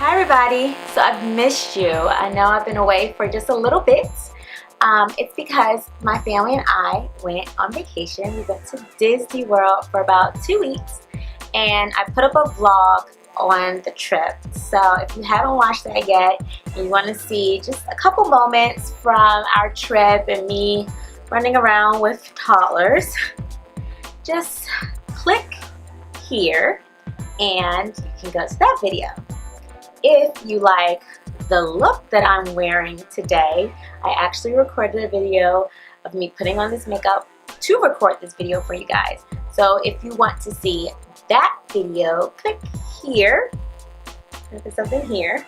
Hi everybody, so I've missed you. I know I've been away for just a little bit. It's because my family and I went on vacation. We went to Disney World for about 2 weeks and I put up a vlog on the trip. So if you haven't watched that yet and you want to see just a couple moments from our trip and me running around with toddlers, just click here and you can go to that video. If you like the look that I'm wearing today, I actually recorded a video of me putting on this makeup to record this video for you guys. So if you want to see that video, click here. There's something here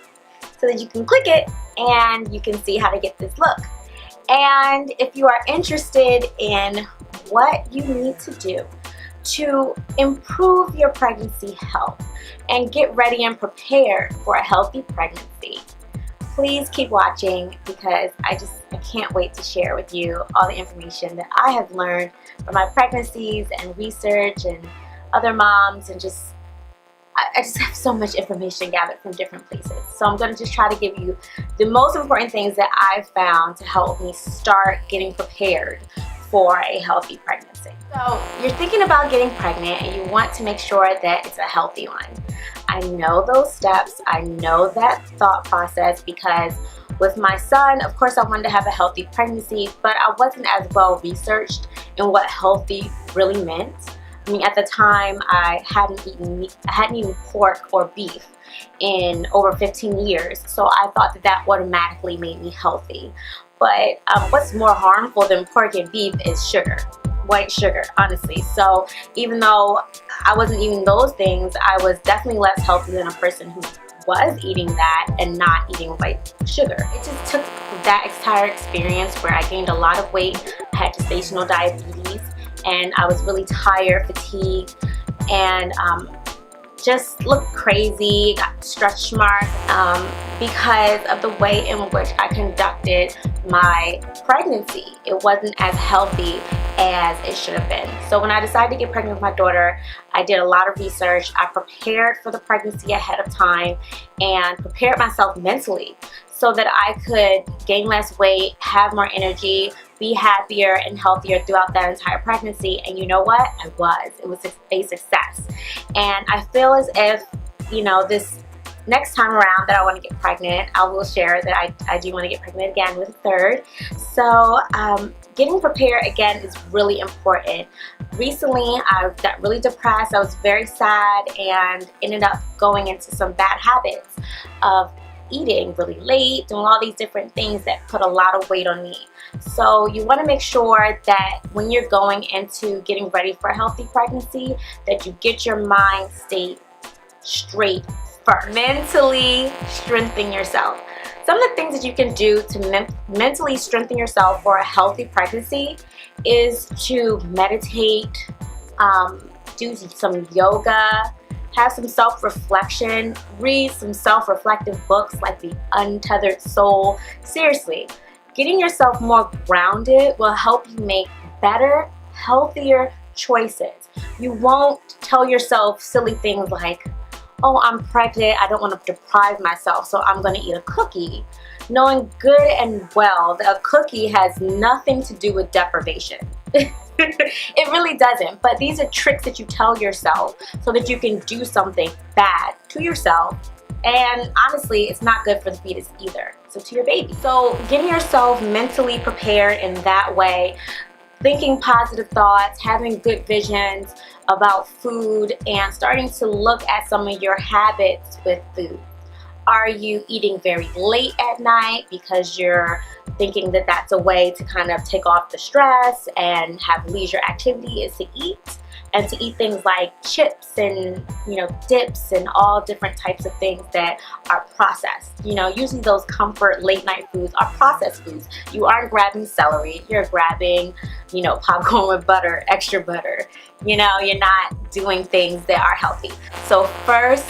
so that you can click it and you can see how to get this look. And if you are interested in what you need to do to improve your pregnancy health and get ready and prepared for a healthy pregnancy, please keep watching because I can't wait to share with you all the information that I have learned from my pregnancies and research and other moms, and I just have so much information gathered from different places. So I'm going to just try to give you the most important things that I've found to help me start getting prepared for a healthy pregnancy. So you're thinking about getting pregnant and you want to make sure that it's a healthy one. I know those steps, I know that thought process, because with my son, of course I wanted to have a healthy pregnancy, but I wasn't as well researched in what healthy really meant. I mean, at the time I hadn't eaten pork or beef in over 15 years, so I thought that that automatically made me healthy. But what's more harmful than pork and beef is sugar, white sugar, honestly. So even though I wasn't eating those things, I was definitely less healthy than a person who was eating that and not eating white sugar. It just took that entire experience where I gained a lot of weight. I had gestational diabetes and I was really tired, fatigued, and just looked crazy, got stretch marks because of the way in which I conducted my pregnancy. It wasn't as healthy as it should have been. So when I decided to get pregnant with my daughter, I did a lot of research. I prepared for the pregnancy ahead of time and prepared myself mentally so that I could gain less weight, have more energy, be happier and healthier throughout that entire pregnancy. And you know what? I was. It was a success. And I feel as if, you know, this next time around that I want to get pregnant, I will share that I do want to get pregnant again with a third. So getting prepared again is really important. Recently, I got really depressed. I was very sad and ended up going into some bad habits of eating really late, doing all these different things that put a lot of weight on me. So you want to make sure that when you're going into getting ready for a healthy pregnancy, that you get your mind state straight first. Mentally strengthen yourself. Some of the things that you can do to mentally strengthen yourself for a healthy pregnancy is to meditate, do some yoga, have some self-reflection, read some self-reflective books like The Untethered Soul. Seriously, getting yourself more grounded will help you make better, healthier choices. You won't tell yourself silly things like, oh, I'm pregnant, I don't want to deprive myself, so I'm going to eat a cookie. Knowing good and well that a cookie has nothing to do with deprivation. It really doesn't, but these are tricks that you tell yourself so that you can do something bad to yourself, and honestly it's not good for the fetus either, so to your baby. So getting yourself mentally prepared in that way, thinking positive thoughts, having good visions about food, and starting to look at some of your habits with food. Are you eating very late at night because you're thinking that that's a way to kind of take off the stress and have leisure activity is to eat? And to eat things like chips and, you know, dips and all different types of things that are processed. You know, usually those comfort late night foods are processed foods. You aren't grabbing celery, you're grabbing, you know, popcorn with butter, extra butter. You know, you're not doing things that are healthy. So first,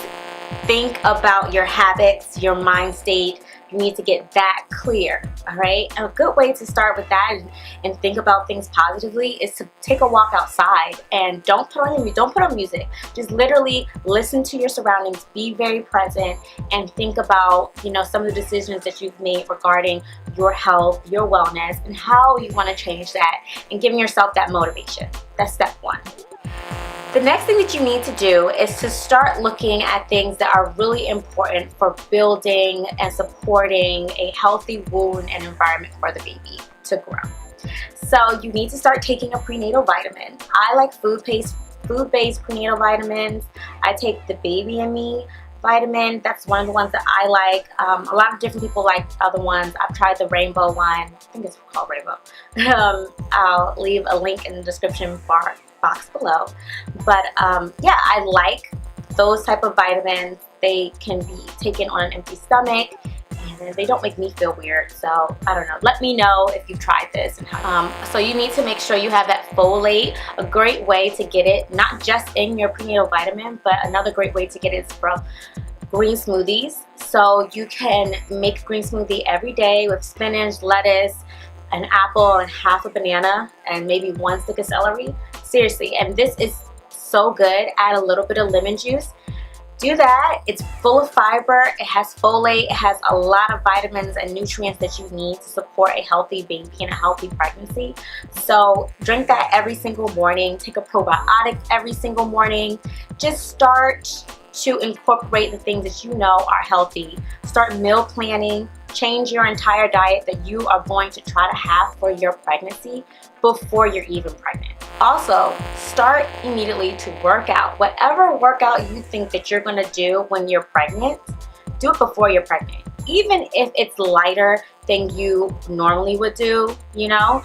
think about your habits, your mind state, You need to get that clear, all right? And a good way to start with that and think about things positively is to take a walk outside and don't put on music. Just literally listen to your surroundings, be very present, and think about, you know, some of the decisions that you've made regarding your health, your wellness, and how you want to change that, and giving yourself that motivation. That's step one. The next thing that you need to do is to start looking at things that are really important for building and supporting a healthy womb and environment for the baby to grow. So you need to start taking a prenatal vitamin. I like food-based prenatal vitamins. I take the Baby and Me vitamin. That's one of the ones that I like. A lot of different people like other ones. I've tried the rainbow one. I think it's called rainbow. I'll leave a link in the description box below. But yeah, I like those type of vitamins. They can be taken on an empty stomach, and they don't make me feel weird. So I don't know, let me know if you've tried this. So you need to make sure you have that folate. A great way to get it, not just in your prenatal vitamin, but another great way to get it is from green smoothies. So you can make a green smoothie every day with spinach, lettuce, an apple, and half a banana, and maybe 1 stick of celery. Seriously, and this is so good. Add a little bit of lemon juice. Do that. It's full of fiber. It has folate. It has a lot of vitamins and nutrients that you need to support a healthy baby and a healthy pregnancy. So drink that every single morning. Take a probiotic every single morning. Just start to incorporate the things that you know are healthy. Start meal planning. Change your entire diet that you are going to try to have for your pregnancy before you're even pregnant. Also, start immediately to work out. Whatever workout you think that you're going to do when you're pregnant, do it before you're pregnant. Even if it's lighter than you normally would do, you know,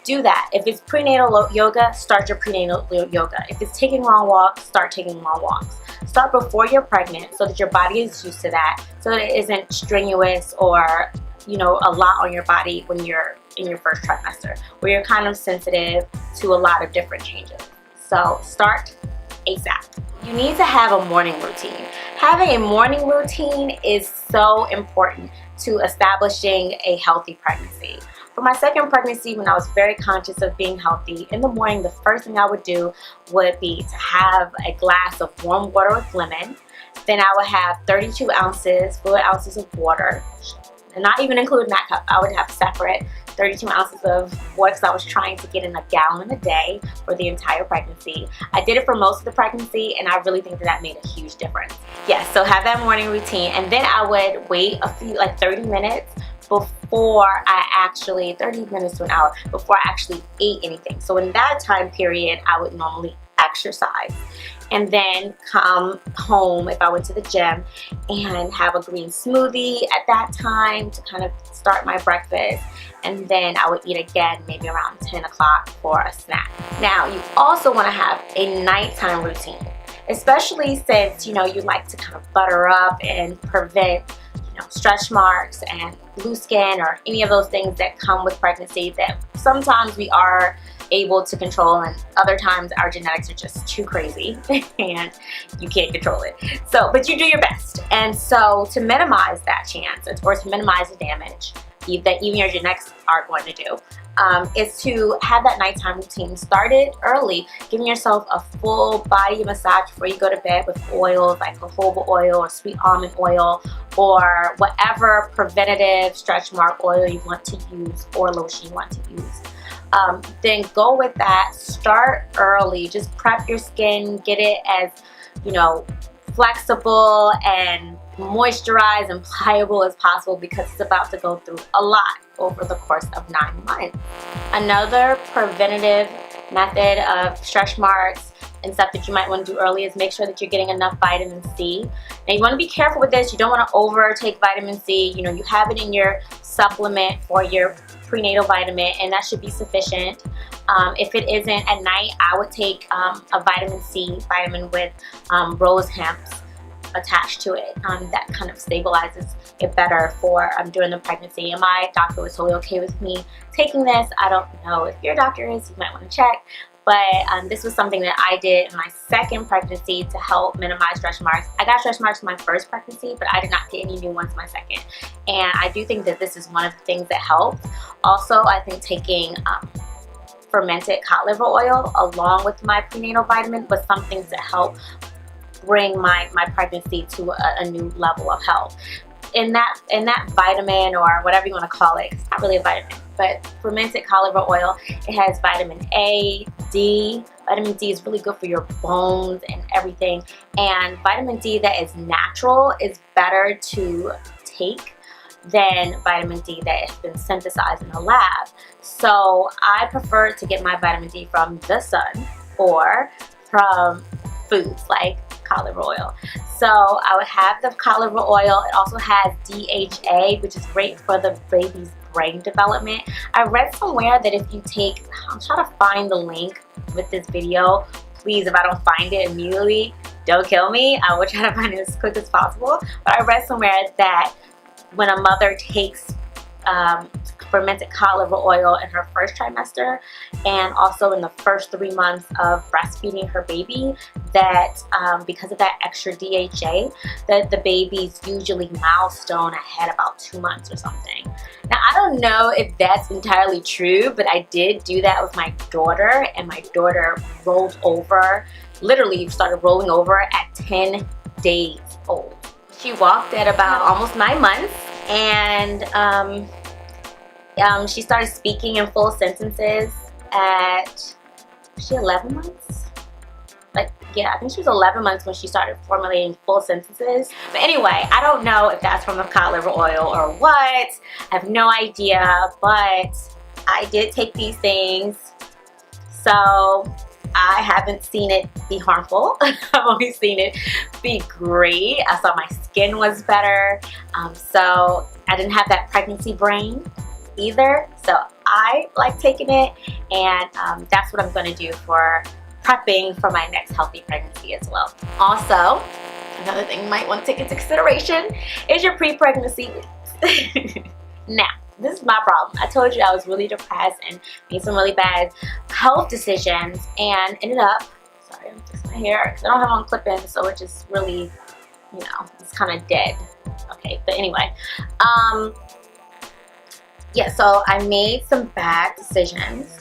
do that. If it's prenatal yoga, start your prenatal yoga. If it's taking long walks, start taking long walks. Start before you're pregnant so that your body is used to that, so that it isn't strenuous or, you know, a lot on your body when you're in your first trimester, where you're kind of sensitive to a lot of different changes. So start ASAP. You need to have a morning routine. Having a morning routine is so important to establishing a healthy pregnancy. For my second pregnancy, when I was very conscious of being healthy, in the morning, the first thing I would do would be to have a glass of warm water with lemon. Then I would have 32 ounces, fluid ounces of water, and not even including that cup. I would have separate 32 ounces of water because I was trying to get in a gallon a day for the entire pregnancy. I did it for most of the pregnancy, and I really think that made a huge difference. Yes, so have that morning routine, and then I would wait a few, like 30 minutes before I actually, 30 minutes to an hour, before I actually ate anything. So in that time period, I would normally exercise and then come home if I went to the gym and have a green smoothie at that time to kind of start my breakfast. And then I would eat again maybe around 10 o'clock for a snack. Now, you also want to have a nighttime routine, especially since, you know, you like to kind of butter up and prevent, you know, stretch marks and loose skin or any of those things that come with pregnancy that sometimes we are able to control, and other times our genetics are just too crazy and you can't control it. So, but you do your best. And so to minimize that chance, or to minimize the damage that even your genetics are going to do, is to have that nighttime routine started early, giving yourself a full body massage before you go to bed with oils like jojoba oil or sweet almond oil or whatever preventative stretch mark oil you want to use or lotion you want to use. Then go with that. Start early. Just prep your skin. Get it as, you know, flexible and moisturized and pliable as possible, because it's about to go through a lot over the course of 9 months. Another preventative method of stretch marks and stuff that you might want to do early is make sure that you're getting enough vitamin C. Now, you want to be careful with this. You don't want to overtake vitamin C. You know, you have it in your supplement for your prenatal vitamin, and that should be sufficient. If it isn't at night, I would take a vitamin C vitamin with rose hemps attached to it. That kind of stabilizes it better for during the pregnancy. And my doctor was totally okay with me taking this. I don't know if your doctor is, you might want to check. but this was something that I did in my second pregnancy to help minimize stretch marks. I got stretch marks in my first pregnancy, but I did not get any new ones in my second. And I do think that this is one of the things that helped. Also, I think taking fermented cod liver oil along with my prenatal vitamin was something to help bring my pregnancy to a new level of health. In that vitamin, or whatever you want to call it, it's not really a vitamin, but fermented cod liver oil, it has vitamin A, D. Vitamin D is really good for your bones and everything, and vitamin D that is natural is better to take than vitamin D that has been synthesized in a lab. So I prefer to get my vitamin D from the sun or from foods like cod liver oil. So I would have the cod liver oil. It also has DHA, which is great for the baby's brain development. I read somewhere that if you take, I'll try to find the link with this video. Please, if I don't find it immediately, don't kill me. I will try to find it as quick as possible. But I read somewhere that when a mother takes fermented cod liver oil in her first trimester and also in the first 3 months of breastfeeding her baby, that because of that extra DHA, that the baby's usually milestone ahead about 2 months or something. Now, I don't know if that's entirely true, but I did do that with my daughter, and my daughter rolled over, literally started rolling over at 10 days old. She walked at about almost 9 months, and she started speaking in full sentences at, was she 11 months? Like, yeah, I think she was 11 months when she started formulating full sentences. But anyway, I don't know if that's from the cod liver oil or what. I have no idea, but I did take these things. So I haven't seen it be harmful. I've only seen it be great. I saw my skin was better. So I didn't have that pregnancy brain either. So I like taking it, and that's what I'm going to do for prepping for my next healthy pregnancy as well. Also, another thing you might want to take into consideration is your pre-pregnancy weeks. Now, this is my problem. I told you I was really depressed and made some really bad health decisions, and ended up, sorry, I'm fixing my hair because I don't have on clip-ins, so it just really, you know, it's kind of dead. Okay, but anyway, yeah, so I made some bad decisions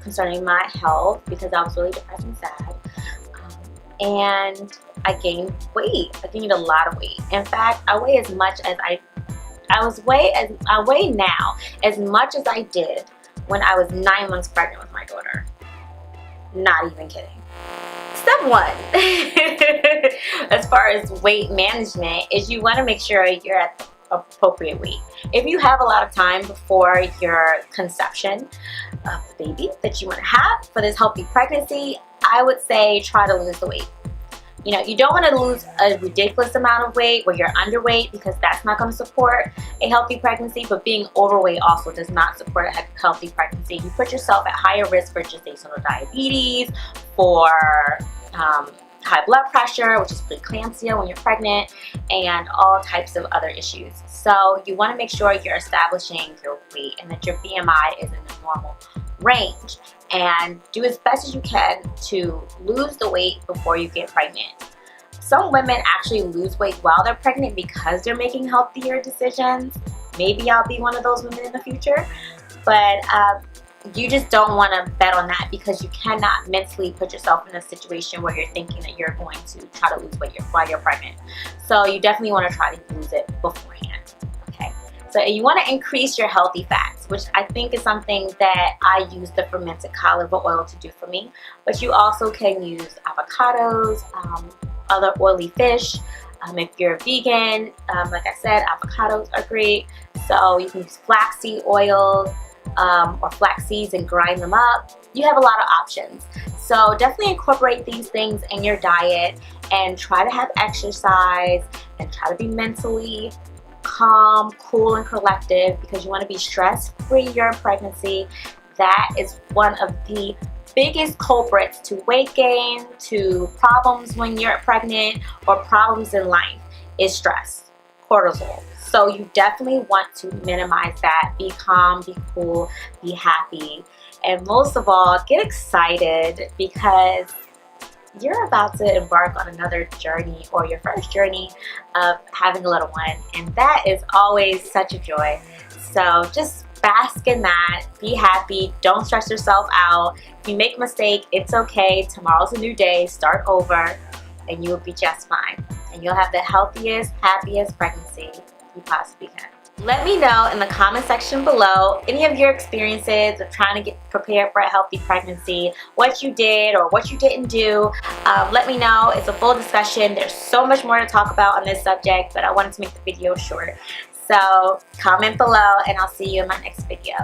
concerning my health because I was really depressed and sad, and I gained weight. I gained a lot of weight. In fact, I weigh as much as I weigh now as much as I did when I was 9 months pregnant with my daughter. Not even kidding. Step one, as far as weight management, is you want to make sure you're at the appropriate weight. If you have a lot of time before your conception of the baby that you want to have for this healthy pregnancy, I would say try to lose the weight. You know, you don't want to lose a ridiculous amount of weight where you're underweight, because that's not going to support a healthy pregnancy, but being overweight also does not support a healthy pregnancy. You put yourself at higher risk for gestational diabetes, for high blood pressure, which is preeclampsia when you're pregnant, and all types of other issues. So you want to make sure you're establishing your weight and that your BMI is in the normal range, and do as best as you can to lose the weight before you get pregnant. Some women actually lose weight while they're pregnant because they're making healthier decisions. Maybe I'll be one of those women in the future, but you just don't want to bet on that, because you cannot mentally put yourself in a situation where you're thinking that you're going to try to lose weight while you're pregnant. So you definitely want to try to lose it beforehand. Okay, so you want to increase your healthy fats, which I think is something that I use the fermented cod liver oil to do for me. But you also can use avocados, other oily fish. If you're vegan, like I said, avocados are great. So you can use flaxseed oil, or flax seeds and grind them up. You have a lot of options. So definitely incorporate these things in your diet, and try to have exercise, and try to be mentally calm, cool, and collective, because you want to be stress-free during pregnancy. That is one of the biggest culprits to weight gain, to problems when you're pregnant, or problems in life, is stress, cortisol. So you definitely want to minimize that. Be calm, be cool, be happy, And most of all, get excited because you're about to embark on another journey, or your first journey of having a little one, and that is always such a joy. So just bask in that, be happy, don't stress yourself out. If you make a mistake, it's okay. Tomorrow's a new day, start over, and you will be just fine. And you'll have the healthiest, happiest pregnancy you possibly can. Let me know in the comment section below any of your experiences of trying to get prepared for a healthy pregnancy, what you did or what you didn't do. Let me know. It's a full discussion. There's so much more to talk about on this subject, but I wanted to make the video short. So comment below and I'll see you in my next video.